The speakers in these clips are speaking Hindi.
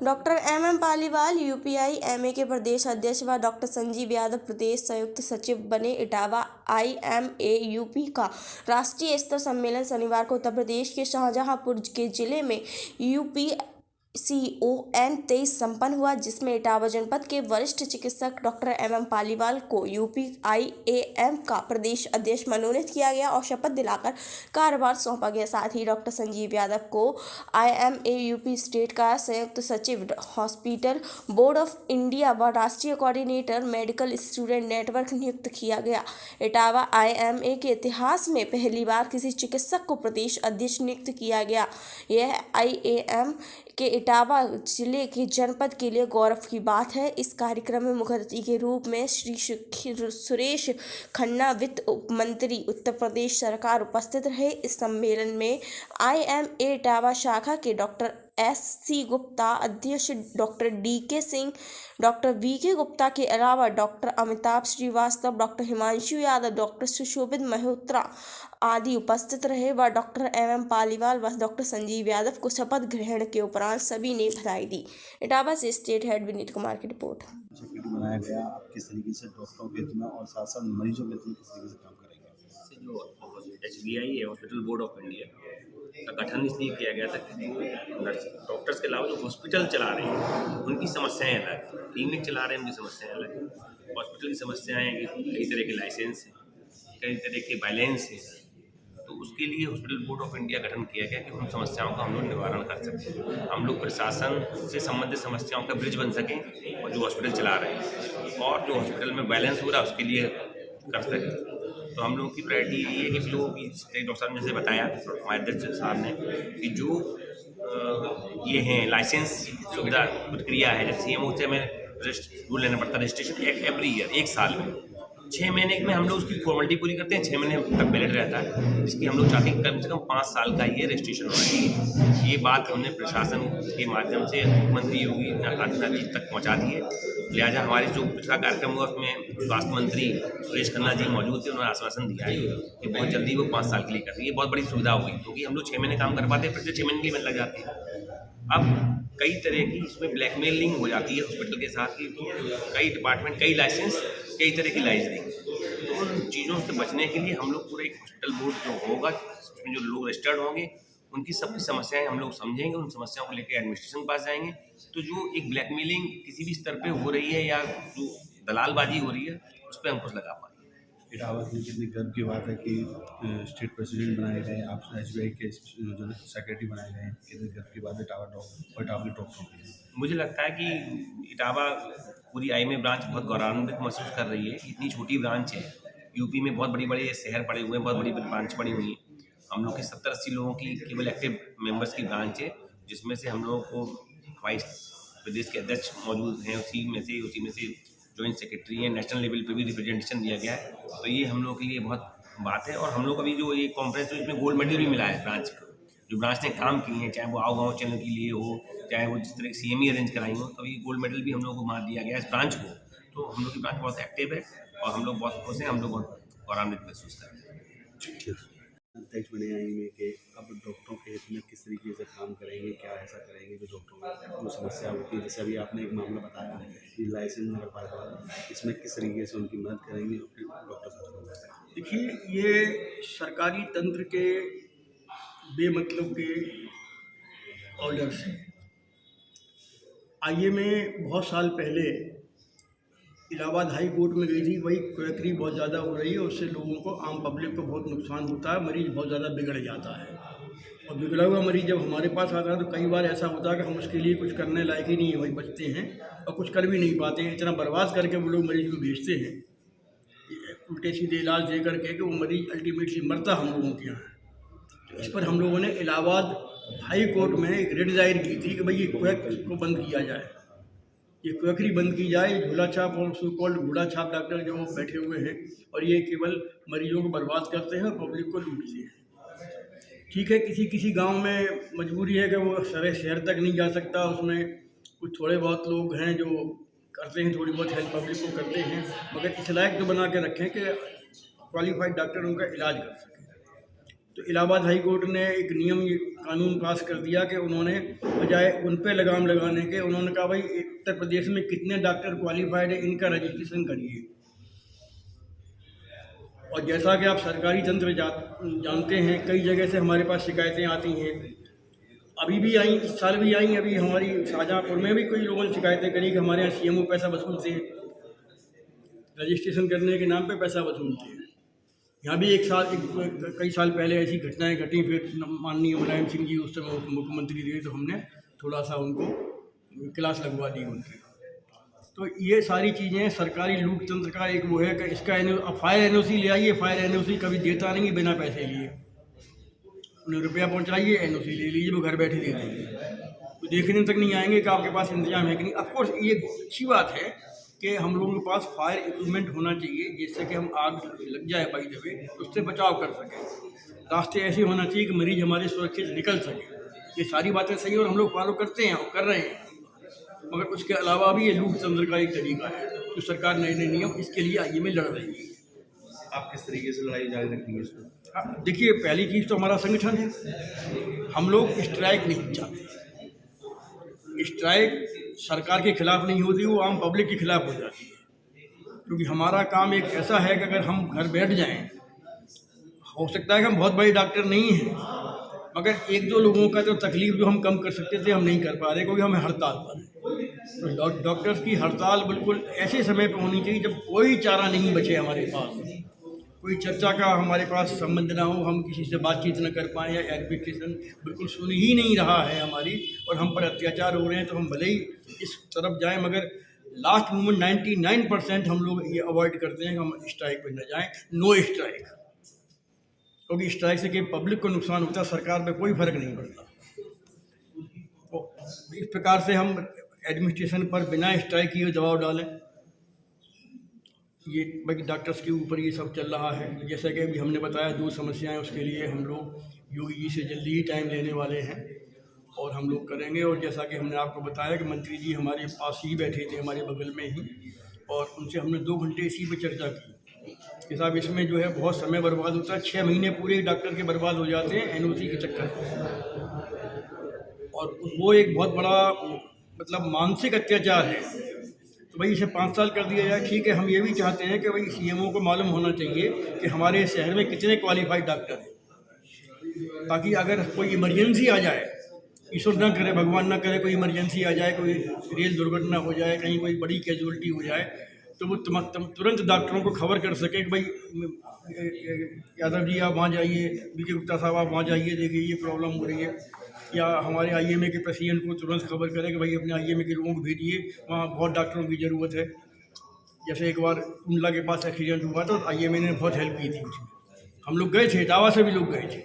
डॉक्टर एम पालीवाल यूपीआई-एमए के प्रदेश अध्यक्ष व डॉक्टर संजीव यादव प्रदेश संयुक्त सचिव बने। इटावा IMA यूपी का राष्ट्रीय स्तर सम्मेलन शनिवार को उत्तर प्रदेश के शाहजहांपुर के जिले में UPCON 23 संपन्न हुआ, जिसमें इटावा जनपद के वरिष्ठ चिकित्सक डॉक्टर एम पालीवाल को UPIAM का प्रदेश अध्यक्ष मनोनीत किया गया और शपथ दिलाकर कार्यभार सौंपा गया। साथ ही डॉक्टर संजीव यादव को IMA यूपी स्टेट का संयुक्त सचिव, हॉस्पिटल बोर्ड ऑफ इंडिया व राष्ट्रीय कोऑर्डिनेटर मेडिकल स्टूडेंट नेटवर्क नियुक्त किया गया। इटावा IMA के इतिहास में पहली बार किसी चिकित्सक को प्रदेश अध्यक्ष नियुक्त किया गया। यह IAM के इटावा जिले के जनपद के लिए गौरव की बात है। इस कार्यक्रम में मुख्य अतिथि के रूप में श्री सुरेश खन्ना, वित्त मंत्री उत्तर प्रदेश सरकार, उपस्थित रहे। इस सम्मेलन में IMA इटावा शाखा के डॉक्टर SC गुप्ता, अध्यक्ष doctor DK Singh, doctor VK Gupta के अलावा doctor Amitabh Srivastava, doctor Himanshu Yadav, doctor Sushobhit Malhotra आदि उपस्थित रहे व डॉक्टर एम पालीवाल व डॉक्टर संजीव यादव को शपथ ग्रहण के उपरांत सभी ने बधाई दी। इटावा से स्टेट हेड विनीत कुमार की रिपोर्ट। बनाया गया, आप किस तरीके से डॉक्टरों के हित में और साथ साथ मरीजों के हित में किस तरीके से काम करेंगे? जो HBI है, हॉस्पिटल बोर्ड ऑफ इंडिया का गठन इसलिए किया गया था कि डॉक्टर्स के अलावा जो हॉस्पिटल चला रहे हैं उनकी समस्याएं अलग, क्लिनिक चला रहे हैं उनकी समस्याएं अलग। हॉस्पिटल की समस्याएं हैं कि कई तरह के लाइसेंस हैं, कई तरह के बैलेंस हैं, तो उसके लिए हॉस्पिटल बोर्ड ऑफ इंडिया गठन किया गया कि उन समस्याओं का हम लोग निवारण कर सकें, हम लोग प्रशासन से संबंधित समस्याओं का ब्रिज बन सकें और जो हॉस्पिटल चला रहे हैं और जो हॉस्पिटल में बैलेंस हो रहा है उसके लिए कर सकें। तो हम लोगों की प्रायोरिटी यही है कि लोगों की, डॉक्टर साहब ने जैसे बताया, हमारे अध्यक्ष साहब ने, कि जो ये हैं लाइसेंस सुविधा प्रक्रिया है, जैसे CMO से हमें रूल लेना पड़ता है, रजिस्ट्रेशन एवरी ईयर, 1 साल में 6 महीने में हम लोग उसकी फॉर्मेलिटी पूरी करते हैं, 6 महीने तक वैलिड रहता है, जिसकी हम लोग चाहते हैं कम से कम 5 साल का ये रजिस्ट्रेशन होना चाहिए। ये बात हमने प्रशासन के माध्यम से मुख्यमंत्री योगी आदित्यनाथ जी तक पहुँचा दी है। लिहाजा हमारे जो पिछला कार्यक्रम हुआ उसमें स्वास्थ्य मंत्री सुरेश खन्ना जी मौजूद थे, उन्होंने आश्वासन दिया है कि बहुत जल्दी वो 5 साल के लिए कर देंगे। ये बहुत बड़ी सुविधा होगी, क्योंकि हम लोग 6 महीने काम कर पाते हैं, फिर से 6 महीने के लिए लग जाते हैं। अब कई तरह की इसमें ब्लैकमेलिंग हो जाती है हॉस्पिटल के साथ, कि कई डिपार्टमेंट, कई लाइसेंस, कई तरह की लाइसेंसिंग, तो उन चीज़ों से बचने के लिए हम लोग पूरा एक हॉस्पिटल बोर्ड जो होगा, उसमें जो लोग रजिस्टर्ड होंगे उनकी सबकी समस्याएं हम लोग समझेंगे, उन समस्याओं को लेकर एडमिनिस्ट्रेशन के पास जाएंगे। तो जो एक ब्लैकमेलिंग किसी भी स्तर पे हो रही है या जो दलालबाजी हो रही है, उस पर हम कुछ लगा पाएंगे। इटावा में कितनी गर्व की बात है कि स्टेट प्रेसिडेंट बनाए गए, आप HBI के जो सेक्रेटरी बनाए गए, कितनी गर्व की बात है इटावा के डॉक्टरों के लिए। मुझे लगता है कि इटावा पूरी IMA ब्रांच बहुत गौरवान्वित महसूस कर रही है। इतनी छोटी ब्रांच है, यूपी में बहुत बड़ी बड़े शहर पड़े हुए हैं, बहुत बड़ी ब्रांच पड़ी हुई है। हम लोग की 70-80 लोगों की केवल एक्टिव मेंबर्स की ब्रांच है, जिसमें से हम लोगों को वाइस प्रदेश के अध्यक्ष मौजूद हैं, उसी में से जॉइंट सेक्रेटरी हैं, नेशनल लेवल पे भी रिप्रेजेंटेशन दिया गया है। तो ये हम लोगों के लिए बहुत बात है। और हम लोग अभी जो ये कॉन्फ्रेंस हुई, इसमें गोल्ड मेडल भी मिला है ब्रांच को, जो ब्रांच ने काम किए हैं, चाहे वो आओ गाँव चैनल के लिए हो, चाहे वो जिस तरह की CME अरेंज कराई हो, तो ये गोल्ड मेडल भी हम लोग को वहाँ दिया गया है इस ब्रांच को। तो हम लोग की ब्रांच बहुत एक्टिव है और हम लोग बहुत खुश हैं, हम लोग बहुत गौरवान्वित महसूस कर रहे हैं। अध्यक्ष बने IMA के, अब डॉक्टरों के हित में किस तरीके से काम करेंगे, क्या ऐसा करेंगे जो डॉक्टरों को समस्या होती है? जैसे अभी आपने एक मामला बताया कि लाइसेंस नहीं कर पाया, इसमें किस तरीके से उनकी मदद करेंगे डॉक्टर साहब? देखिए, ये सरकारी तंत्र के बेमतलब के ऑर्डर्स हैं। IMA बहुत साल पहले इलाहाबाद हाई कोर्ट में गई थी, वही क्वैकरी बहुत ज़्यादा हो रही है, उससे लोगों को, आम पब्लिक को बहुत नुकसान होता है, मरीज़ बहुत ज़्यादा बिगड़ जाता है। और बिगड़ा हुआ मरीज़ जब हमारे पास आता है तो कई बार ऐसा होता है कि हम उसके लिए कुछ करने लायक ही नहीं है, वही बचते हैं और कुछ कर भी नहीं पाते हैं। इतना बर्बाद करके वो लोग मरीज़ को भेजते हैं, उल्टे सीधे इलाज दे करके, कि वो मरीज़ अल्टीमेटली मरता हम लोगों के यहाँ। तो इस पर हम लोगों ने इलाहाबाद हाई कोर्ट में एक रिट दायर की थी कि भाई ये क्वैक को बंद किया जाए, ये क्वैकरी बंद की जाए। झोला छाप और सो कॉल्ड घोड़ा छाप डॉक्टर जो बैठे हुए हैं और ये केवल मरीजों को बर्बाद करते हैं और पब्लिक को लूटते हैं। ठीक है, किसी गांव में मजबूरी है कि वो शहर तक नहीं जा सकता, उसमें कुछ थोड़े बहुत लोग हैं जो करते हैं, थोड़ी बहुत हेल्प पब्लिक को करते हैं, मगर इस लायक तो बना के रखें कि क्वालिफाइड डॉक्टर उनका इलाज कर सकें। तो इलाहाबाद हाई कोर्ट ने एक नियम, ये कानून पास कर दिया कि उन्होंने बजाय उन पे लगाम लगाने के, उन्होंने कहा भाई उत्तर प्रदेश में कितने डॉक्टर क्वालिफाइड है, इनका रजिस्ट्रेशन करिए। और जैसा कि आप सरकारी तंत्र जानते हैं, कई जगह से हमारे पास शिकायतें आती हैं, अभी भी आई, इस साल भी आई। अभी हमारी शाहजहाँपुर में भी कई लोगों ने शिकायतें करी कि हमारे यहाँ CMO पैसा वसूलते हैं, रजिस्ट्रेशन करने के नाम पे पैसा वसूलते हैं। यहाँ भी कई साल पहले ऐसी घटनाएं घटी। फिर माननीय मुलायम सिंह जी उस समय मुख्यमंत्री थे, तो हमने थोड़ा सा उनको क्लास लगवा दी उनकी। तो ये सारी चीज़ें सरकारी लोकतंत्र का एक वो है कि इसका फायर NOC ले आइए, फायर NOC कभी देता नहीं बिना पैसे लिए। उन्हें रुपया पहुँचाइए, NOC ले लीजिए, वो घर बैठे दे देंगे, तो देखने तक नहीं आएंगे कि आपके पास इंतजाम है कि नहीं। ऑफकोर्स ये अच्छी बात है कि हम लोगों के पास फायर इक्विपमेंट होना चाहिए, जिससे कि हम आग लग जाए बाई द वे तो उससे बचाव कर सकें। रास्ते ऐसे होना चाहिए कि मरीज हमारे सुरक्षित निकल सके। ये सारी बातें सही और हम लोग फॉलो करते हैं और कर रहे हैं, मगर उसके अलावा भी ये लोकतंत्र का एक तरीका है। तो सरकार नए नए नियम इसके लिए आगे में लड़ रही है। आप किस तरीके से लड़ाई जारी रखेंगे इसको? देखिए, पहली चीज़ तो हमारा संगठन है, हम लोग स्ट्राइक नहीं चाहते। स्ट्राइक सरकार के खिलाफ नहीं होती, वो आम पब्लिक के खिलाफ हो जाती है। क्योंकि हमारा काम एक ऐसा है कि अगर हम घर बैठ जाएं, हो सकता है कि हम बहुत बड़े डॉक्टर नहीं हैं, मगर एक दो लोगों का जो तकलीफ जो हम कम कर सकते थे हम नहीं कर पा रहे, क्योंकि हमें हड़ताल पर है। तो डॉक्टर्स की हड़ताल बिल्कुल ऐसे समय पर होनी चाहिए जब कोई चारा नहीं बचे हमारे पास, कोई चर्चा का हमारे पास संबंध ना हो, हम किसी से बातचीत न कर पाएँ, या एडमिनिस्ट्रेशन बिल्कुल सुन ही नहीं रहा है हमारी, और हम पर अत्याचार हो रहे हैं, तो हम भले ही इस तरफ जाएं, मगर लास्ट मोमेंट 99% हम लोग ये अवॉइड करते हैं कि हम स्ट्राइक पर न जाएं। नो स्ट्राइक, क्योंकि स्ट्राइक से कि पब्लिक को नुकसान होता है, सरकार पे कोई फर्क नहीं पड़ता। तो इस प्रकार से हम एडमिनिस्ट्रेशन पर बिना स्ट्राइक किए दबाव डालें, ये बाकी डॉक्टर्स के ऊपर ये सब चल रहा है। जैसा कि अभी हमने बताया 2 समस्याएं, उसके लिए हम लोग योगी जी से जल्दी ही टाइम लेने वाले हैं और हम लोग करेंगे। और जैसा कि हमने आपको बताया कि मंत्री जी हमारे पास ही बैठे थे, हमारे बगल में ही, और उनसे हमने 2 घंटे इसी पर चर्चा की कि साहब इसमें जो है बहुत समय बर्बाद होता है, 6 महीने पूरे डॉक्टर के बर्बाद हो जाते हैं NOC के चक्कर में, और वो एक बहुत बड़ा मतलब मानसिक अत्याचार है। तो भाई इसे 5 साल कर दिया जाए, ठीक है। हम ये भी चाहते हैं कि भाई CMO को मालूम होना चाहिए कि हमारे शहर में कितने क्वालिफाइड डॉक्टर हैं, ताकि अगर कोई इमरजेंसी आ जाए, ईश्वर ना करे, भगवान ना करे, कोई इमरजेंसी आ जाए, कोई रेल दुर्घटना हो जाए, कहीं कोई बड़ी कैजुअलिटी हो जाए, तो वो तुरंत डॉक्टरों को खबर कर सके कि भाई यादव जी आप वहाँ जाइए, BK गुप्ता साहब आप वहाँ जाइए, देखिए ये प्रॉब्लम हो रही है। या हमारे IMA के प्रेसिडेंट को तुरंत खबर करें कि भाई अपने IMA के लोगों को भेजिए, वहाँ बहुत डॉक्टरों की ज़रूरत है। जैसे एक बार कुंडला के पास एक्सीडेंट हुआ तो IMA ने बहुत हेल्प की थी उसमें, हम लोग गए थे, इटावा से भी लोग गए थे।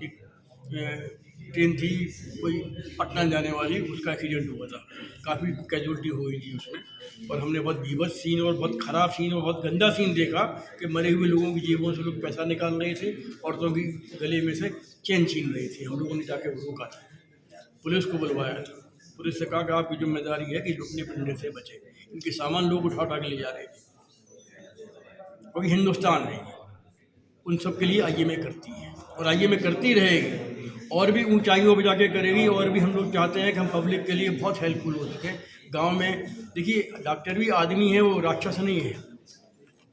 एक ट्रेन थी कोई पटना जाने वाली, उसका एक्सीडेंट हुआ था, काफ़ी कैजुअलिटी हो गई थी उसमें, और हमने बहुत बीभत्स सीन और बहुत ख़राब सीन और बहुत गंदा सीन देखा कि मरे हुए लोगों की जेबों से लोग पैसा निकाल रहे थे, औरतों की गले में से चेन छीन रही थी। हम लोगों ने जाके रोका था, पुलिस को बुलवाया था, पुलिस से कहा कि आपकी जिम्मेदारी है कि लुटने पिटने से बचे। इनके सामान लोग उठा उठा के ले जा रहे थे, क्योंकि हिंदुस्तान है, उन सब के लिए IMA करती है और IMA करती रहेगी और भी ऊंचाइयों पर जाके करेगी। और भी हम लोग चाहते हैं कि हम पब्लिक के लिए बहुत हेल्पफुल हो सकें। गांव में देखिए, डॉक्टर भी आदमी है, वो राक्षस नहीं है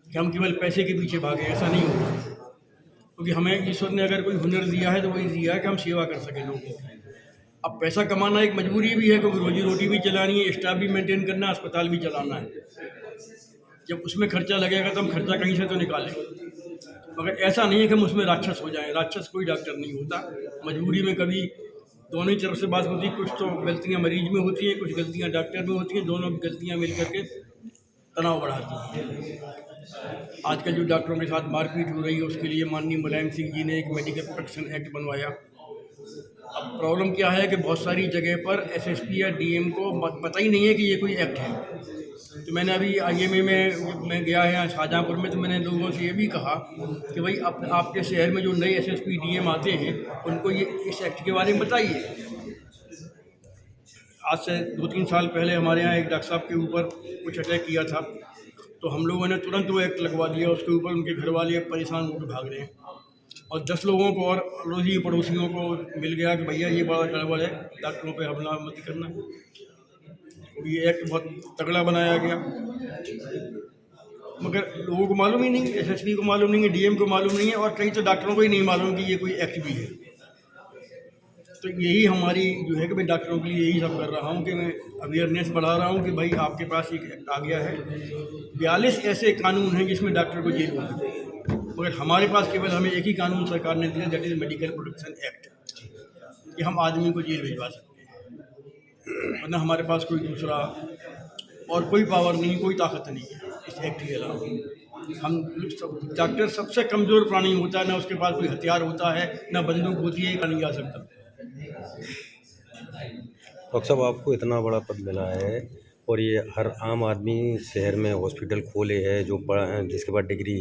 कि हम केवल पैसे के पीछे भागें, ऐसा नहीं होगा। क्योंकि हमें ईश्वर ने अगर कोई हुनर दिया है तो वही दिया है कि हम सेवा कर सकें लोगों की। अब पैसा कमाना एक मजबूरी भी है, क्योंकि रोजी रोटी भी चलानी है, स्टाफ भी मेंटेन करना है, अस्पताल भी चलाना है। जब उसमें खर्चा लगेगा तो हम खर्चा कहीं से तो निकालेंगे, मगर ऐसा नहीं है कि हम उसमें राक्षस हो जाएं। राक्षस कोई डॉक्टर नहीं होता, मजबूरी में कभी दोनों ही तरफ से बात होती है। कुछ तो गलतियां मरीज में होती हैं, कुछ गलतियां डॉक्टर में होती हैं, दोनों गलतियां मिल करके तनाव बढ़ाती हैं। आजकल जो डॉक्टरों के साथ मारपीट हो रही है, उसके लिए माननीय मुलायम सिंह जी ने एक मेडिकल प्रोटेक्शन एक्ट बनवाया। अब प्रॉब्लम क्या है कि बहुत सारी जगह पर SSP या DM को पता ही नहीं है कि ये कोई एक्ट है। तो मैंने अभी IMA में मैं गया है शाहजहाँपुर में, तो मैंने लोगों से ये भी कहा कि भाई आपके शहर में जो नए SSP DM आते हैं उनको ये इस एक्ट के बारे में बताइए। आज से 2-3 साल पहले हमारे यहाँ एक डॉक्टर साहब के ऊपर कुछ अटैक किया था, तो हम लोगों ने तुरंत वो एक्ट लगवा दिया उसके ऊपर। उनके घर वाले परेशान होकर भाग रहे हैं। और 10 लोगों को और अड़ोसी पड़ोसियों को मिल गया कि भैया ये बड़ा गड़बड़ है, डॉक्टरों पे हमला मत करना। और ये एक्ट बहुत तगड़ा बनाया गया, मगर लोगों को मालूम ही नहीं, एसएसपी को मालूम नहीं है, डीएम को मालूम नहीं है, और कई तो डॉक्टरों को ही नहीं मालूम कि ये कोई एक्ट भी है। तो यही हमारी जो है कि मैं डॉक्टरों के लिए यही सब कर रहा हूँ कि मैं अवेयरनेस बढ़ा रहा हूँ कि भाई आपके पास एक एक्ट आ गया है। 42 ऐसे कानून हैं जिसमें डॉक्टर को जेल हो सकती है, मगर हमारे पास केवल हमें एक ही कानून सरकार ने दिया, that is medical protection act, कि हम आदमी को जेल भिजवा सकते हैं, वरना हमारे पास कोई दूसरा और कोई पावर नहीं, कोई ताकत नहीं है इस एक्ट के अलावा। हम डॉक्टर सबसे कमज़ोर प्राणी होता है, ना उसके पास कोई हथियार होता है, ना बंदूक होती है, नहीं आ सकता। डॉक्टर साहब, आपको इतना बड़ा पद मिला है और ये हर आम आदमी शहर में हॉस्पिटल खोले है जो जिसके पास डिग्री